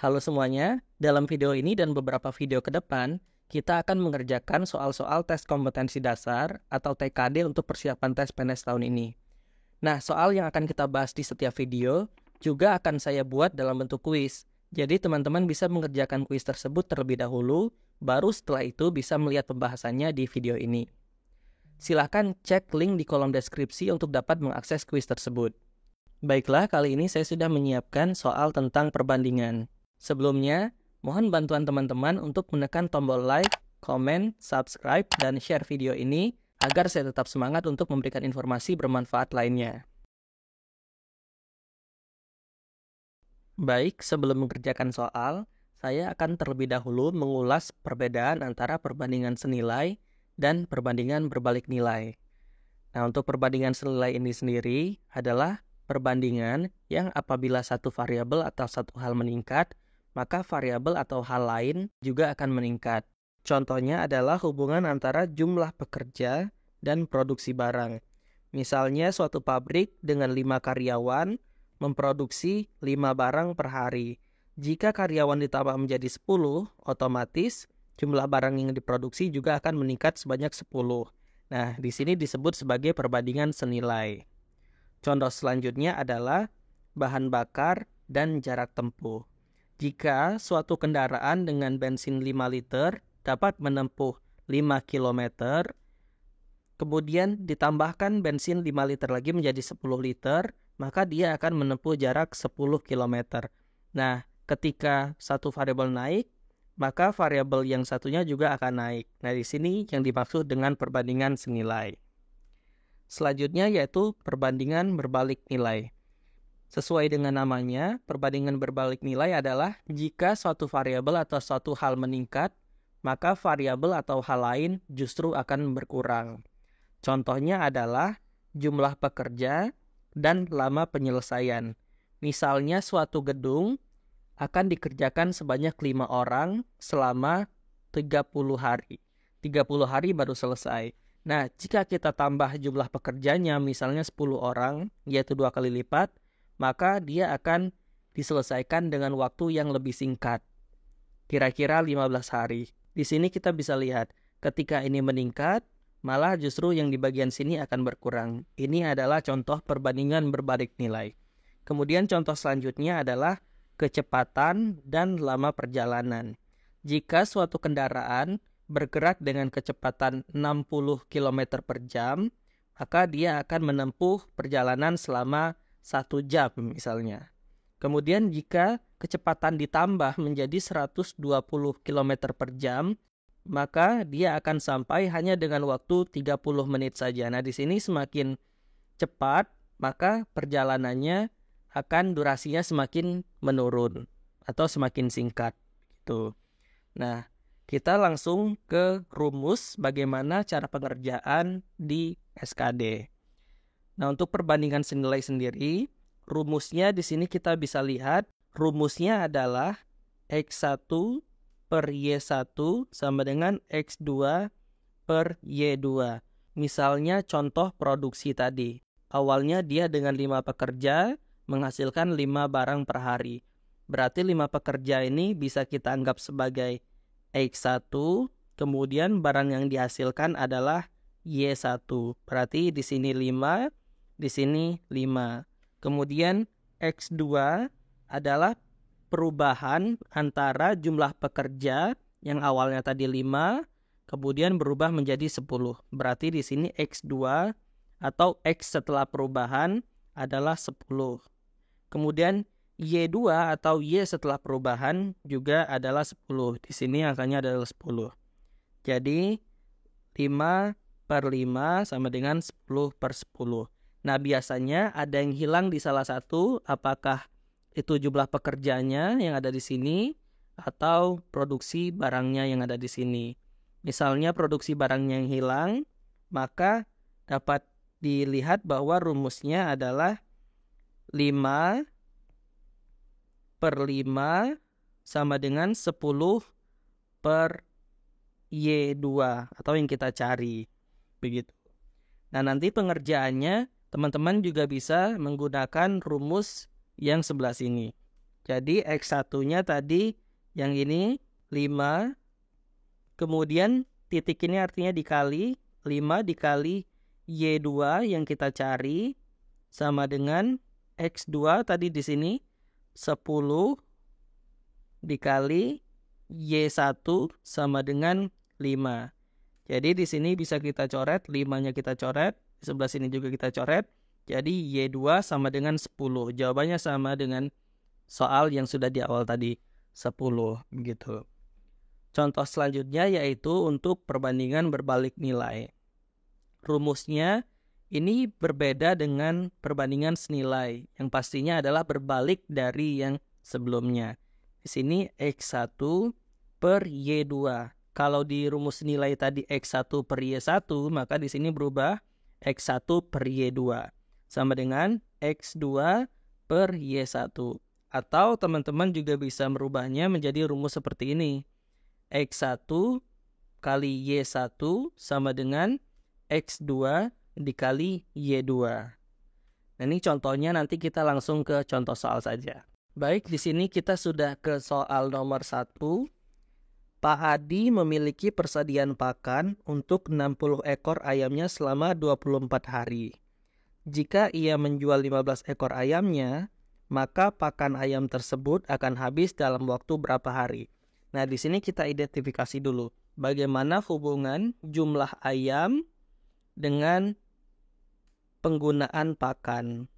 Halo semuanya, dalam video ini dan beberapa video ke depan, kita akan mengerjakan soal-soal tes kompetensi dasar atau TKD untuk persiapan tes PNS tahun ini. Nah, soal yang akan kita bahas di setiap video juga akan saya buat dalam bentuk kuis. Jadi teman-teman bisa mengerjakan kuis tersebut terlebih dahulu, baru setelah itu bisa melihat pembahasannya di video ini. Silahkan cek link di kolom deskripsi untuk dapat mengakses kuis tersebut. Baiklah, kali ini saya sudah menyiapkan soal tentang perbandingan. Sebelumnya, mohon bantuan teman-teman untuk menekan tombol like, komen, subscribe, dan share video ini agar saya tetap semangat untuk memberikan informasi bermanfaat lainnya. Baik, sebelum mengerjakan soal, saya akan terlebih dahulu mengulas perbedaan antara perbandingan senilai dan perbandingan berbalik nilai. Nah, untuk perbandingan senilai ini sendiri adalah perbandingan yang apabila satu variabel atau satu hal meningkat, maka variabel atau hal lain juga akan meningkat. Contohnya adalah hubungan antara jumlah pekerja dan produksi barang. Misalnya suatu pabrik dengan 5 karyawan memproduksi 5 barang per hari. Jika karyawan ditambah menjadi 10, otomatis jumlah barang yang diproduksi juga akan meningkat sebanyak 10. Nah, di sini disebut sebagai perbandingan senilai. Contoh selanjutnya adalah bahan bakar dan jarak tempuh. Jika suatu kendaraan dengan bensin 5 liter dapat menempuh 5 km, kemudian ditambahkan bensin 5 liter lagi menjadi 10 liter, maka dia akan menempuh jarak 10 km. Nah, ketika satu variabel naik, maka variabel yang satunya juga akan naik. Nah, di sini yang dimaksud dengan perbandingan senilai. Selanjutnya yaitu perbandingan berbalik nilai. Sesuai dengan namanya, perbandingan berbalik nilai adalah jika suatu variabel atau suatu hal meningkat, maka variabel atau hal lain justru akan berkurang. Contohnya adalah jumlah pekerja dan lama penyelesaian. Misalnya suatu gedung akan dikerjakan sebanyak 5 orang selama 30 hari. 30 hari baru selesai. Nah, jika kita tambah jumlah pekerjanya misalnya 10 orang, yaitu 2 kali lipat, maka dia akan diselesaikan dengan waktu yang lebih singkat, kira-kira 15 hari. Di sini kita bisa lihat, ketika ini meningkat, malah justru yang di bagian sini akan berkurang. Ini adalah contoh perbandingan berbalik nilai. Kemudian contoh selanjutnya adalah kecepatan dan lama perjalanan. Jika suatu kendaraan bergerak dengan kecepatan 60 km per jam, maka dia akan menempuh perjalanan selama 1 jam misalnya. Kemudian jika kecepatan ditambah menjadi 120 km per jam, maka dia akan sampai hanya dengan waktu 30 menit saja. Nah, di sini semakin cepat, maka perjalanannya akan durasinya semakin menurun atau semakin singkat gitu. Nah, kita langsung ke rumus bagaimana cara pengerjaan di SKD. Nah, untuk perbandingan senilai sendiri, rumusnya di sini kita bisa lihat, rumusnya adalah X1 per Y1 sama dengan X2 per Y2. Misalnya contoh produksi tadi. Awalnya dia dengan 5 pekerja menghasilkan 5 barang per hari. Berarti 5 pekerja ini bisa kita anggap sebagai X1, kemudian barang yang dihasilkan adalah Y1. Berarti di sini 5, di sini 5. Kemudian X2 adalah perubahan antara jumlah pekerja yang awalnya tadi 5, kemudian berubah menjadi 10. Berarti di sini X2 atau X setelah perubahan adalah 10. Kemudian Y2 atau Y setelah perubahan juga adalah 10. Di sini angkanya adalah 10. Jadi 5 per 5 sama dengan 10 per 10. Nah, biasanya ada yang hilang di salah satu, apakah itu jumlah pekerjanya yang ada di sini atau produksi barangnya yang ada di sini. Misalnya produksi barangnya yang hilang, maka dapat dilihat bahwa rumusnya adalah 5 per 5 sama dengan 10 per Y2 atau yang kita cari. Begitu. Nah, nanti pengerjaannya teman-teman juga bisa menggunakan rumus yang sebelah sini. Jadi X1-nya tadi yang ini 5, kemudian titik ini artinya dikali, 5 dikali Y2 yang kita cari sama dengan X2 tadi di sini 10 dikali Y1 sama dengan 5. Jadi di sini bisa kita coret, 5-nya kita coret, di sebelah sini juga kita coret. Jadi Y2 sama dengan 10. Jawabannya sama dengan soal yang sudah di awal tadi, 10 begitu. Contoh selanjutnya yaitu untuk perbandingan berbalik nilai. Rumusnya ini berbeda dengan perbandingan senilai, yang pastinya adalah berbalik dari yang sebelumnya. Di sini X1 per Y2. Kalau di rumus nilai tadi X1 per Y1, maka di sini berubah X1 per Y2. Sama dengan X2 per Y1. Atau teman-teman juga bisa merubahnya menjadi rumus seperti ini. X1 kali Y1 sama dengan X2 dikali Y2. Nah, ini contohnya, nanti kita langsung ke contoh soal saja. Baik, di sini kita sudah ke soal nomor 1. Pak Adi memiliki persediaan pakan untuk 60 ekor ayamnya selama 24 hari. Jika ia menjual 15 ekor ayamnya, maka pakan ayam tersebut akan habis dalam waktu berapa hari? Nah, di sini kita identifikasi dulu bagaimana hubungan jumlah ayam dengan penggunaan pakan.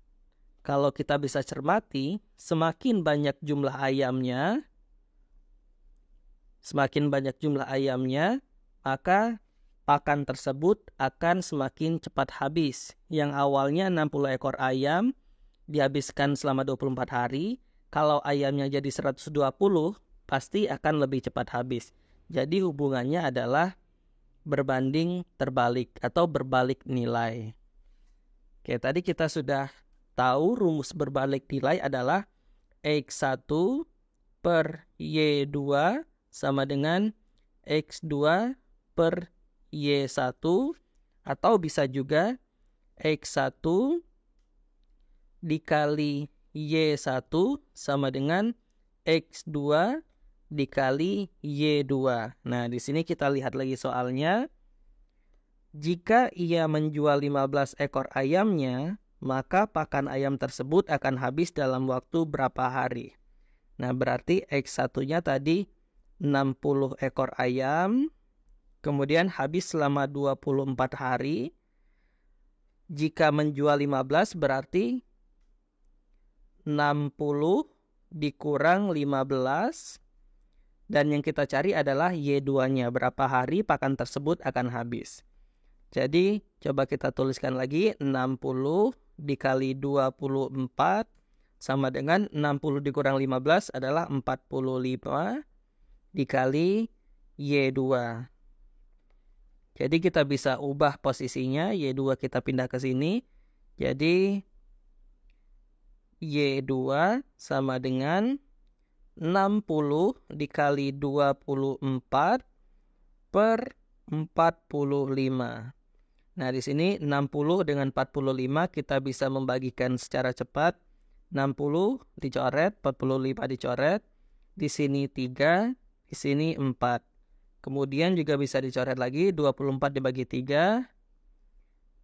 Kalau kita bisa cermati, semakin banyak jumlah ayamnya, maka pakan tersebut akan semakin cepat habis. Yang awalnya 60 ekor ayam dihabiskan selama 24 hari, kalau ayamnya jadi 120, pasti akan lebih cepat habis. Jadi hubungannya adalah berbanding terbalik atau berbalik nilai. Oke, tadi kita sudah tahu rumus berbalik nilai adalah X1 per Y2 sama dengan X2 per Y1, atau bisa juga X1 dikali Y1 sama dengan X2 dikali Y2. Nah, di sini kita lihat lagi soalnya. Jika ia menjual 15 ekor ayamnya, maka pakan ayam tersebut akan habis dalam waktu berapa hari? Nah, berarti X1-nya tadi 60 ekor ayam, kemudian habis selama 24 hari. Jika menjual 15 berarti 60 dikurang 15. Dan yang kita cari adalah Y2-nya, berapa hari pakan tersebut akan habis. Jadi, coba kita tuliskan lagi, 60 dikali 24 sama dengan 60 dikurang 15 adalah 45 dikali Y2. Jadi kita bisa ubah posisinya, Y2 kita pindah ke sini. Jadi Y2 sama dengan 60 dikali 24 per 45. Nah, di sini 60 dengan 45 kita bisa membagikan secara cepat. 60 dicoret, 45 dicoret. Di sini 3, di sini 4. Kemudian juga bisa dicoret lagi, 24 dibagi 3.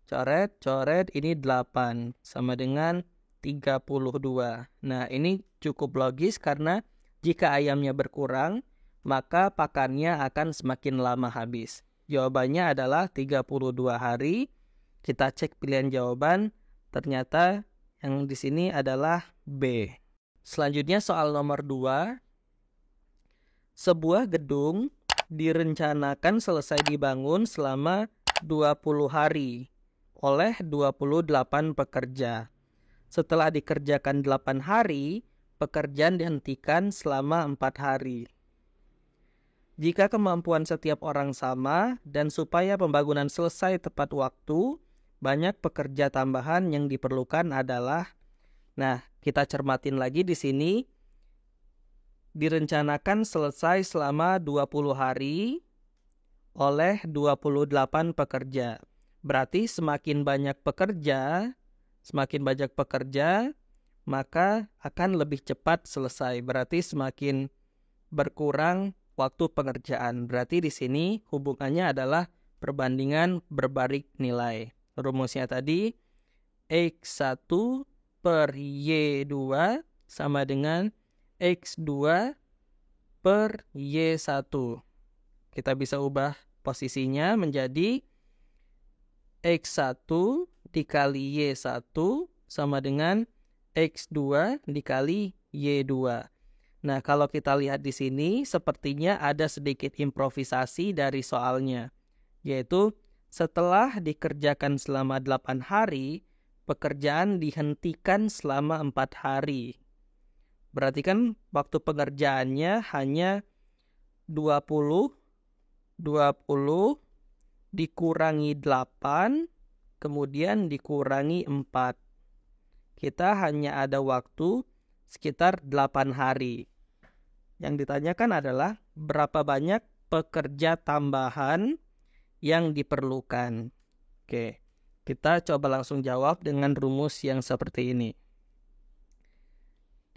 Coret, ini 8. Sama dengan 32. Nah, ini cukup logis karena jika ayamnya berkurang, maka pakannya akan semakin lama habis. Jawabannya adalah 32 hari. Kita cek pilihan jawaban, ternyata yang di sini adalah B. Selanjutnya soal nomor 2. Sebuah gedung direncanakan selesai dibangun selama 20 hari oleh 28 pekerja. Setelah dikerjakan 8 hari, pekerjaan dihentikan selama 4 hari. Jika kemampuan setiap orang sama dan supaya pembangunan selesai tepat waktu, banyak pekerja tambahan yang diperlukan adalah, nah, kita cermatin lagi di sini, direncanakan selesai selama 20 hari oleh 28 pekerja. Berarti semakin banyak pekerja, maka akan lebih cepat selesai. Berarti semakin berkurang waktu pengerjaan. Berarti di sini hubungannya adalah perbandingan berbalik nilai. Rumusnya tadi X1 per Y2 sama dengan X2 per Y1. Kita bisa ubah posisinya menjadi X1 dikali Y1 sama dengan X2 dikali Y2. Nah, kalau kita lihat di sini, sepertinya ada sedikit improvisasi dari soalnya. Yaitu, setelah dikerjakan selama 8 hari, pekerjaan dihentikan selama 4 hari. Berarti kan waktu pengerjaannya hanya 20 dikurangi 8, kemudian dikurangi 4. Kita hanya ada waktu sekitar 8 hari. Yang ditanyakan adalah berapa banyak pekerja tambahan yang diperlukan. Oke, kita coba langsung jawab dengan rumus yang seperti ini.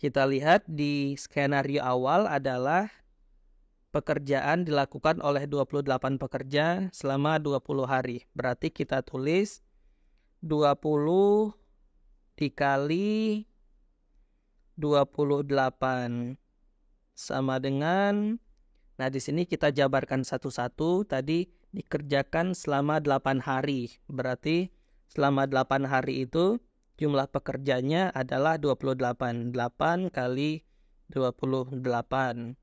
Kita lihat di skenario awal adalah pekerjaan dilakukan oleh 28 pekerja selama 20 hari. Berarti kita tulis 20 dikali 28 sama dengan, nah di sini kita jabarkan satu-satu, tadi dikerjakan selama 8 hari. Berarti selama 8 hari itu jumlah pekerjanya adalah 28. 8 kali 28.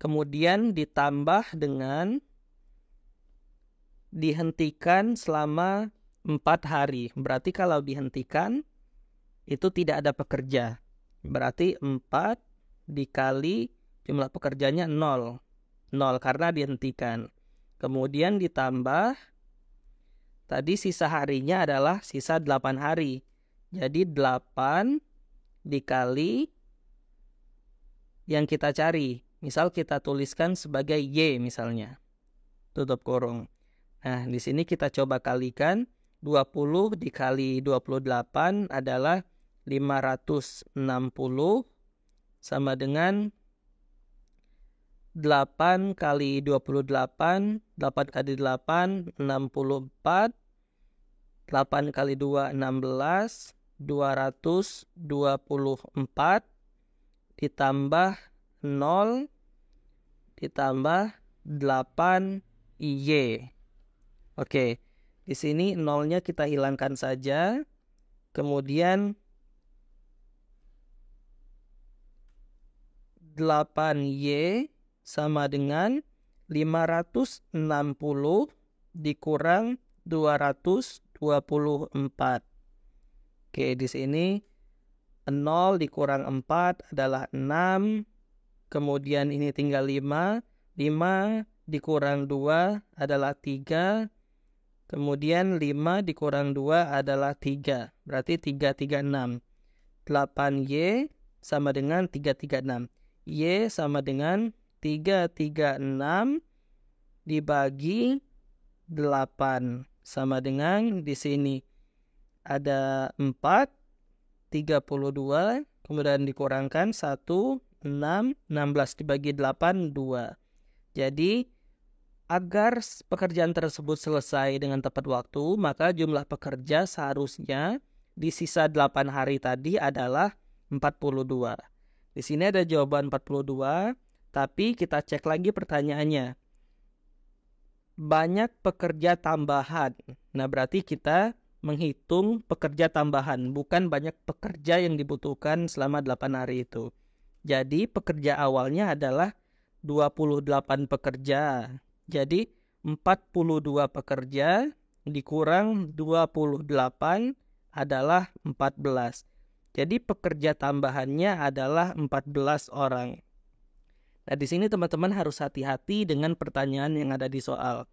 Kemudian ditambah dengan dihentikan selama 4 hari. Berarti kalau dihentikan itu tidak ada pekerja. Berarti 4 dikali jumlah pekerjanya 0. 0 karena dihentikan. Kemudian ditambah, tadi sisa harinya adalah sisa 8 hari. Jadi 8 dikali yang kita cari. Misal kita tuliskan sebagai Y misalnya. Tutup kurung. Nah, di sini kita coba kalikan. 20 dikali 28 adalah 560 sama dengan 8 kali 28, 8 kali 8, 64, 8 kali 2, 16, 224, ditambah 0, ditambah 8Y. Oke, di sini 0-nya kita hilangkan saja. Kemudian 8Y sama dengan 560 dikurang 224. Oke, di sini 0 dikurang 4 adalah 6. Kemudian ini tinggal 5. 5 dikurang 2 adalah 3. Kemudian 5 dikurang 2 adalah 3. Berarti 336. 8Y sama dengan 336. Y sama dengan 336 dibagi 8. Sama dengan di sini ada 4, 32. Kemudian dikurangkan 1, 6, 16 dibagi 8, 2. Jadi agar pekerjaan tersebut selesai dengan tepat waktu, maka jumlah pekerja seharusnya di sisa 8 hari tadi adalah 42. Di sini ada jawaban 42, tapi kita cek lagi pertanyaannya. Banyak pekerja tambahan. Nah, berarti kita menghitung pekerja tambahan, bukan banyak pekerja yang dibutuhkan selama 8 hari itu. Jadi, pekerja awalnya adalah 28 pekerja. Jadi 42 pekerja dikurang 28 adalah 14. Jadi pekerja tambahannya adalah 14 orang. Nah, di sini teman-teman harus hati-hati dengan pertanyaan yang ada di soal.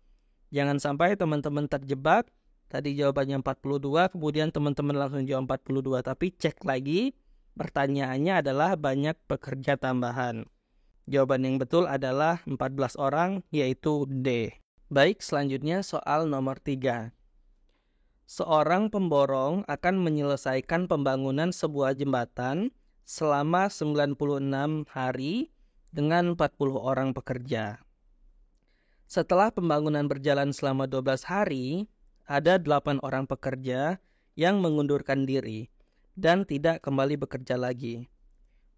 Jangan sampai teman-teman terjebak. Tadi jawabannya 42, kemudian teman-teman langsung jawab 42. Tapi cek lagi, pertanyaannya adalah banyak pekerja tambahan. Jawaban yang betul adalah 14 orang, yaitu D. Baik, selanjutnya soal nomor 3. Seorang pemborong akan menyelesaikan pembangunan sebuah jembatan selama 96 hari dengan 40 orang pekerja. Setelah pembangunan berjalan selama 12 hari, ada 8 orang pekerja yang mengundurkan diri dan tidak kembali bekerja lagi.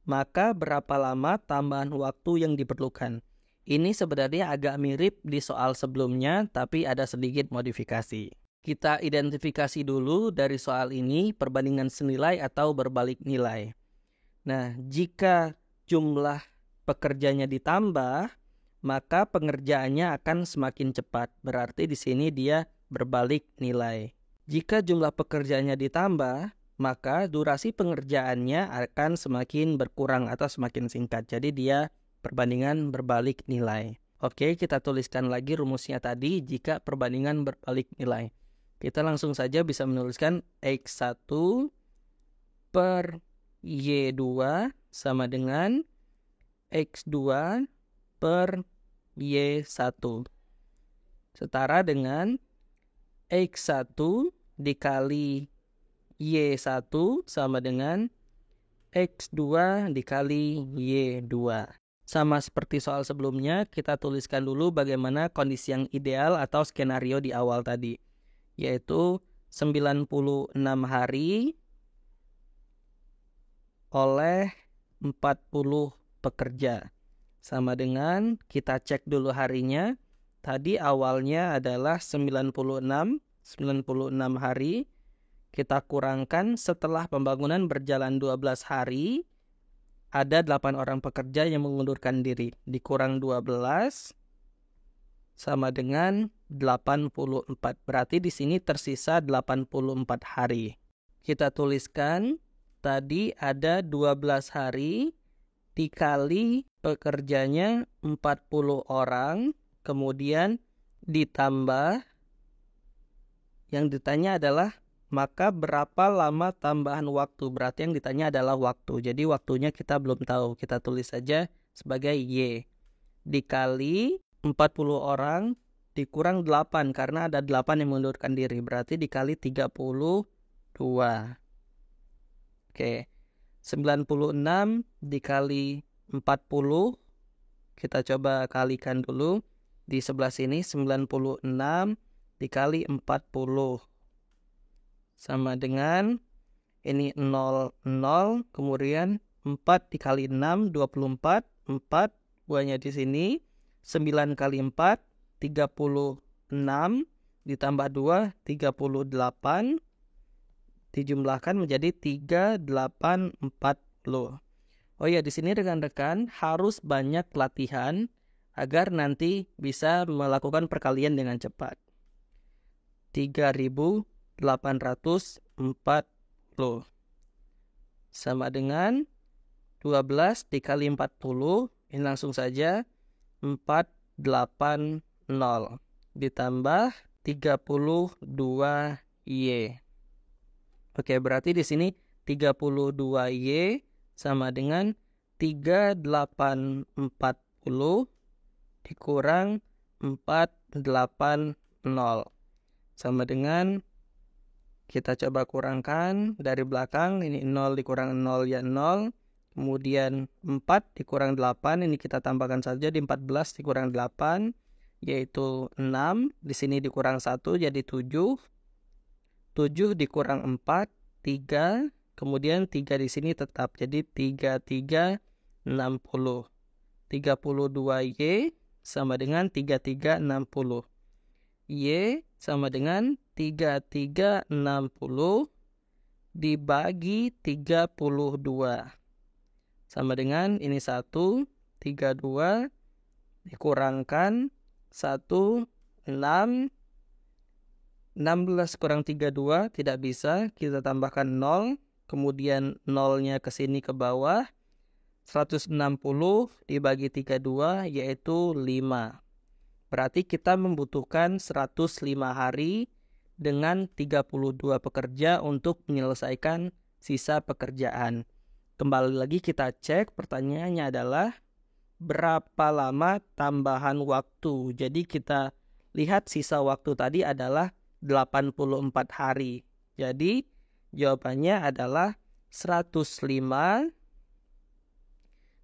Maka berapa lama tambahan waktu yang diperlukan? Ini sebenarnya agak mirip di soal sebelumnya, tapi ada sedikit modifikasi. Kita identifikasi dulu dari soal ini perbandingan senilai atau berbalik nilai. Nah, jika jumlah pekerjanya ditambah, maka pengerjaannya akan semakin cepat. Berarti di sini dia berbalik nilai. Jika jumlah pekerjaannya ditambah, maka durasi pengerjaannya akan semakin berkurang atau semakin singkat. Jadi dia perbandingan berbalik nilai. Oke, kita tuliskan lagi rumusnya tadi jika perbandingan berbalik nilai. Kita langsung saja bisa menuliskan X1 per Y2 sama dengan X2 per Y1. Setara dengan X1 dikali Y1 sama dengan X2 dikali Y2. Sama seperti soal sebelumnya, kita tuliskan dulu bagaimana kondisi yang ideal atau skenario di awal tadi. Yaitu 96 hari oleh 40 pekerja. Sama dengan kita cek dulu harinya. Tadi awalnya adalah 96 hari. Kita kurangkan setelah pembangunan berjalan 12 hari. Ada 8 orang pekerja yang mengundurkan diri. Dikurang 12 sama dengan 84. Berarti di sini tersisa 84 hari. Kita tuliskan tadi ada 12 hari dikali pekerjanya 40 orang, kemudian ditambah, yang ditanya adalah maka berapa lama tambahan waktu. Berarti yang ditanya adalah waktu. Jadi waktunya kita belum tahu. Kita tulis saja sebagai Y. Dikali 40 orang dikurang 8 karena ada 8 yang mengundurkan diri. Berarti dikali 32. Oke. 96 dikali 40. Kita coba kalikan dulu. Di sebelah sini 96 dikali 40. Sama dengan ini 0, 0. Kemudian 4 dikali 6, 24. 4 buahnya di sini. 9 kali 4, 36. Ditambah 2, 38. Dijumlahkan menjadi 380. Oh ya, di sini rekan-rekan harus banyak latihan agar nanti bisa melakukan perkalian dengan cepat. 3.840 sama dengan 12 dikali 40. Ini langsung saja 480 ditambah 32Y. Oke, berarti di sini 32Y sama dengan 3840 dikurang 480. Sama dengan kita coba kurangkan dari belakang. Ini 0 dikurang 0 ya 0. Kemudian 4 dikurang 8. Ini kita tambahkan saja di 14 dikurang 8. Yaitu 6. Di sini dikurang 1 jadi 7. 7 dikurang 4, 3. Kemudian 3 di sini tetap. Jadi 3360. 32Y sama dengan 3360. Y sama dengan 3360 dibagi 32. Sama dengan ini 1, 32 dikurangkan 1, 6. 16 kurang 32 tidak bisa. Kita tambahkan 0. Kemudian 0-nya ke sini ke bawah. 160 dibagi 32 yaitu 5. Berarti kita membutuhkan 105 hari dengan 32 pekerja untuk menyelesaikan sisa pekerjaan. Kembali lagi kita cek, pertanyaannya adalah berapa lama tambahan waktu. Jadi kita lihat sisa waktu tadi adalah 84 hari. Jadi jawabannya adalah 105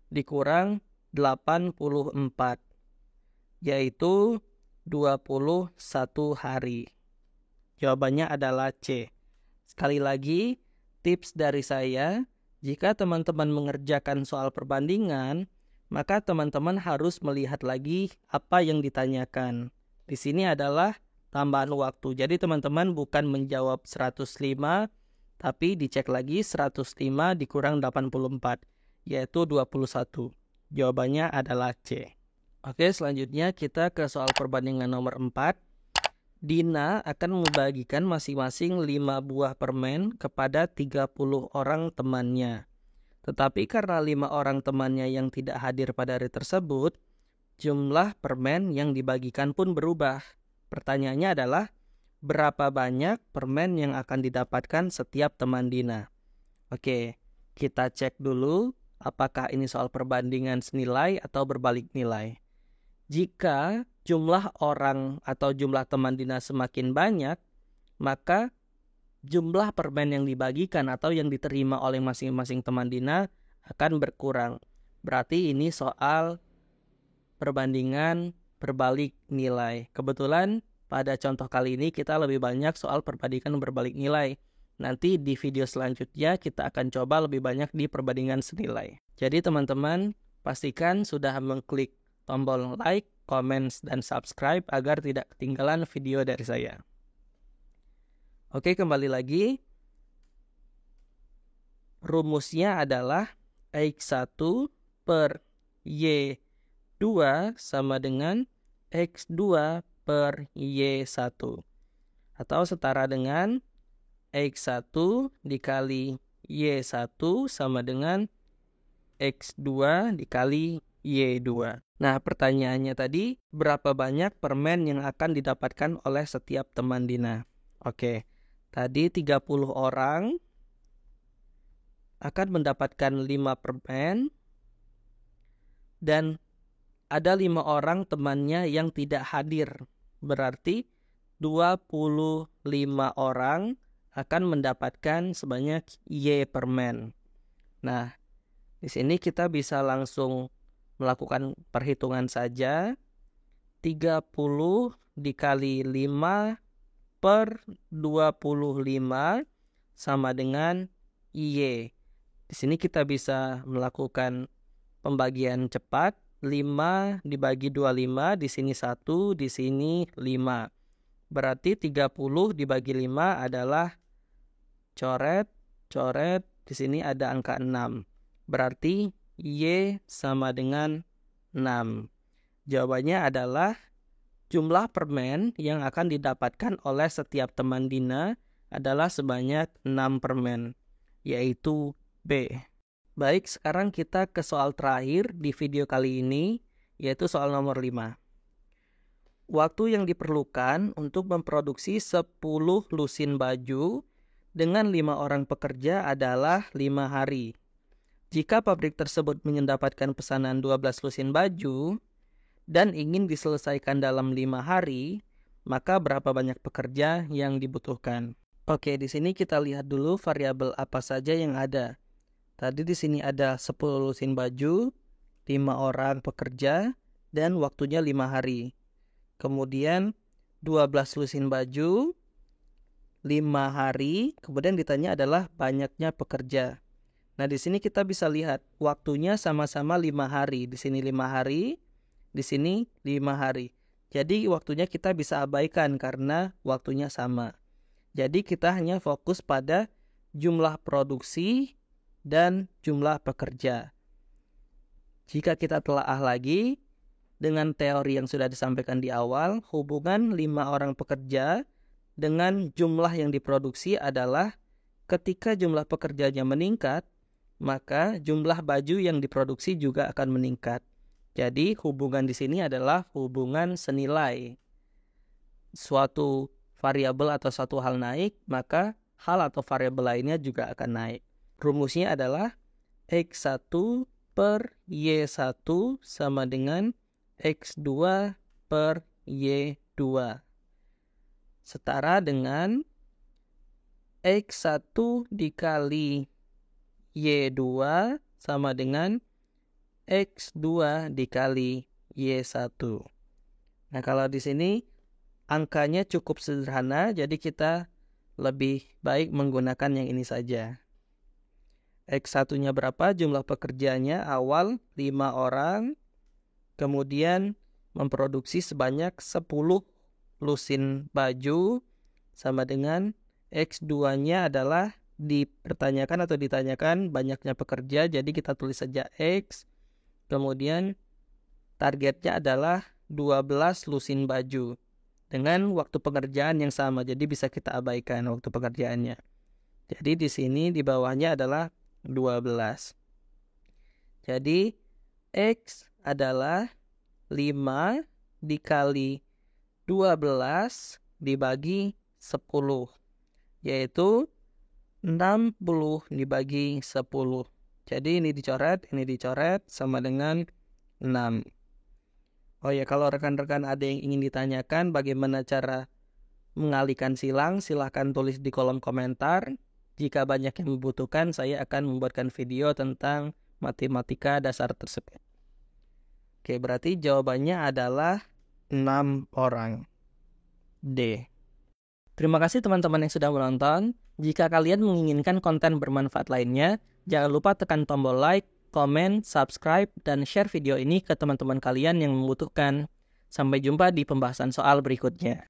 dikurang 84, yaitu 21 hari. Jawabannya adalah C. Sekali lagi, tips dari saya, jika teman-teman mengerjakan soal perbandingan, maka teman-teman harus melihat lagi apa yang ditanyakan. Di sini adalah tambahan waktu. Jadi teman-teman bukan menjawab 105, tapi dicek lagi 105 dikurang 84, yaitu 21. Jawabannya adalah C. Oke, selanjutnya kita ke soal perbandingan nomor 4. Dina akan membagikan masing-masing 5 buah permen kepada 30 orang temannya. Tetapi karena 5 orang temannya yang tidak hadir pada hari tersebut, jumlah permen yang dibagikan pun berubah. Pertanyaannya adalah, berapa banyak permen yang akan didapatkan setiap teman Dina? Oke, kita cek dulu apakah ini soal perbandingan senilai atau berbalik nilai. Jika jumlah orang atau jumlah teman Dina semakin banyak, maka jumlah permen yang dibagikan atau yang diterima oleh masing-masing teman Dina akan berkurang. Berarti ini soal perbandingan berbalik nilai. Kebetulan pada contoh kali ini kita lebih banyak soal perbandingan berbalik nilai. Nanti di video selanjutnya kita akan coba lebih banyak di perbandingan senilai. Jadi teman-teman pastikan sudah mengklik tombol like, comments, dan subscribe agar tidak ketinggalan video dari saya. Oke, kembali lagi. Rumusnya adalah X1 per Y2 sama dengan X2 per Y1. Atau setara dengan X1 dikali Y1 sama dengan X2 dikali Y2. Nah, pertanyaannya tadi, berapa banyak permen yang akan didapatkan oleh setiap teman Dina? Oke, tadi 30 orang akan mendapatkan 5 permen, dan ada 5 orang temannya yang tidak hadir. Berarti 25 orang akan mendapatkan sebanyak Y permen. Nah, di sini kita bisa langsung melakukan perhitungan saja. 30 dikali 5 per 25 sama dengan Y. Di sini kita bisa melakukan pembagian cepat. 5 dibagi 25, di sini 1, di sini 5. Berarti 30 dibagi 5 adalah coret, di sini ada angka 6. Berarti Y sama dengan 6. Jawabannya adalah jumlah permen yang akan didapatkan oleh setiap teman Dina adalah sebanyak 6 permen, yaitu B. Baik, sekarang kita ke soal terakhir di video kali ini, yaitu soal nomor 5. Waktu yang diperlukan untuk memproduksi 10 lusin baju dengan 5 orang pekerja adalah 5 hari. Jika pabrik tersebut mendapatkan pesanan 12 lusin baju dan ingin diselesaikan dalam 5 hari, maka berapa banyak pekerja yang dibutuhkan? Oke, di sini kita lihat dulu variabel apa saja yang ada. Tadi di sini ada 10 lusin baju, 5 orang pekerja, dan waktunya 5 hari. Kemudian 12 lusin baju, 5 hari, kemudian ditanya adalah banyaknya pekerja. Nah, di sini kita bisa lihat waktunya sama-sama 5 hari. Di sini 5 hari, di sini 5 hari. Jadi waktunya kita bisa abaikan karena waktunya sama. Jadi kita hanya fokus pada jumlah produksi dan jumlah pekerja. Jika kita telaah lagi dengan teori yang sudah disampaikan di awal, hubungan 5 orang pekerja dengan jumlah yang diproduksi adalah ketika jumlah pekerjanya meningkat, maka jumlah baju yang diproduksi juga akan meningkat. Jadi hubungan di sini adalah hubungan senilai. Suatu variabel atau suatu hal naik, maka hal atau variabel lainnya juga akan naik. Rumusnya adalah X1 per Y1 sama dengan X2 per Y2. setara dengan X1 dikali Y2 sama dengan X2 dikali Y1. Nah, kalau di sini angkanya cukup sederhana, jadi kita lebih baik menggunakan yang ini saja. X1-nya berapa? Jumlah pekerjanya awal 5 orang, kemudian memproduksi sebanyak 10 lusin baju, sama dengan X2-nya adalah dipertanyakan atau ditanyakan banyaknya pekerja, jadi kita tulis saja X, kemudian targetnya adalah 12 lusin baju dengan waktu pengerjaan yang sama, jadi bisa kita abaikan waktu pekerjaannya. Jadi di sini di bawahnya adalah 12. Jadi X adalah 5 dikali 12 dibagi 10, yaitu 60 dibagi 10. Jadi ini dicoret sama dengan 6. Oh ya, kalau rekan-rekan ada yang ingin ditanyakan bagaimana cara mengalihkan silang, silahkan tulis di kolom komentar. Jika banyak yang membutuhkan, saya akan membuatkan video tentang matematika dasar tersebut. Oke, berarti jawabannya adalah 6 orang. D. Terima kasih teman-teman yang sudah menonton. Jika kalian menginginkan konten bermanfaat lainnya, jangan lupa tekan tombol like, komen, subscribe, dan share video ini ke teman-teman kalian yang membutuhkan. Sampai jumpa di pembahasan soal berikutnya.